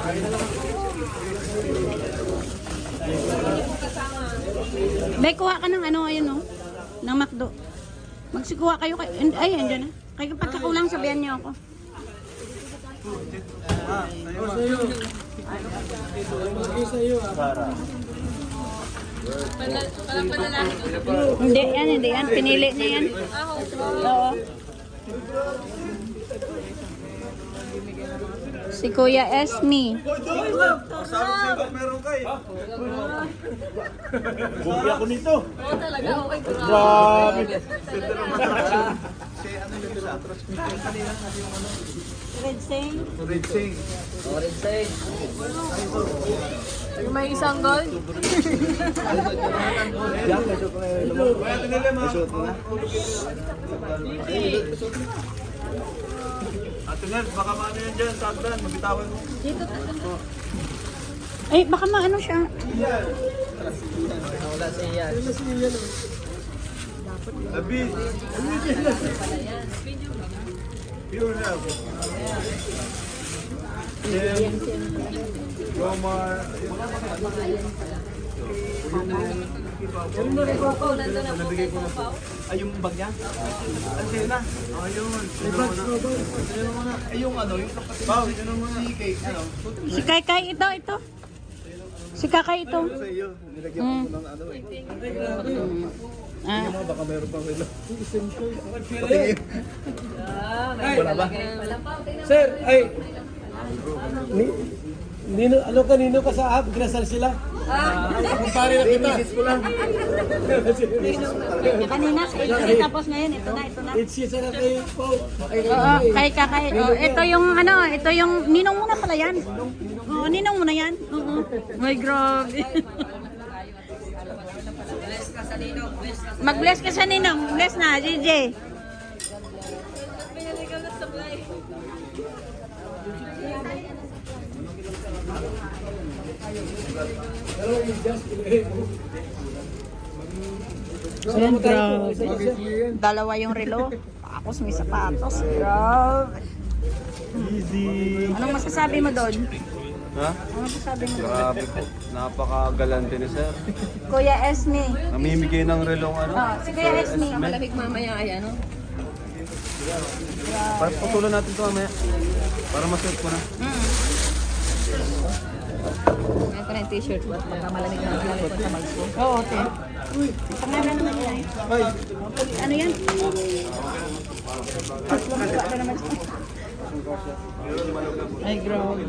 Bay, kuha ka ng ano, ayun no? Ng McDo. Magsikuha kayo. Ay, andyan na. Kaya pagkakulang, sabihan niyo ako. Hindi yan. Pinili niya yan. Oo. Si Kuya Esme. Bugi ako nito. Oo talaga, okay. Grabe. Red Sing. May isang gold. Ate Nels, baka maano yan dyan sa agdan. Mabitawan mo. Ay, baka maano siya. Labi. Pure na. Romar. Nabigay ko na. Ay, yung bag niya? Andiyan na. Ayun. Ay, yung ano, yung kapatid. Bao, yun ang mga cake. Ano? Si Kaikai, ito. Si Kakay ito. Sa iyo. Nilagyan ko ng ano eh. Ah, Baka meron pang relo. Wala ba? Sir, ay. Nino, ano kanino ka sa app? Ginasal sila? Kumpare na kita. kanina, tapos ngayon, ito na. It's yes na kayo po. Oo, kay Kakay. Oh, ito yung ninong muna pala yan. Oo, ninong muna yan. Oo. May grabe. Mag-bless ka sa ninong. Bless na, JJ. Ayan, grabe. Dalawa yung relo. Tapos may sapatos. Grabe. Easy. Anong masasabi mo doon? Ha? Anong masasabi mo? Grabe po. Napakagalante ni sir. Kuya Esme. Namimigay ng relong ano. Oh, si Kuya Esme. Malamig mamaya ay ano? Para putulan natin ito mamaya. Para masuot ko na. Ngayon ko na yung t-shirt. Baka malamig na malamig ko sa bags ko. Oo, te. Pangalan naman yan. Ano yan? Ay, grabe.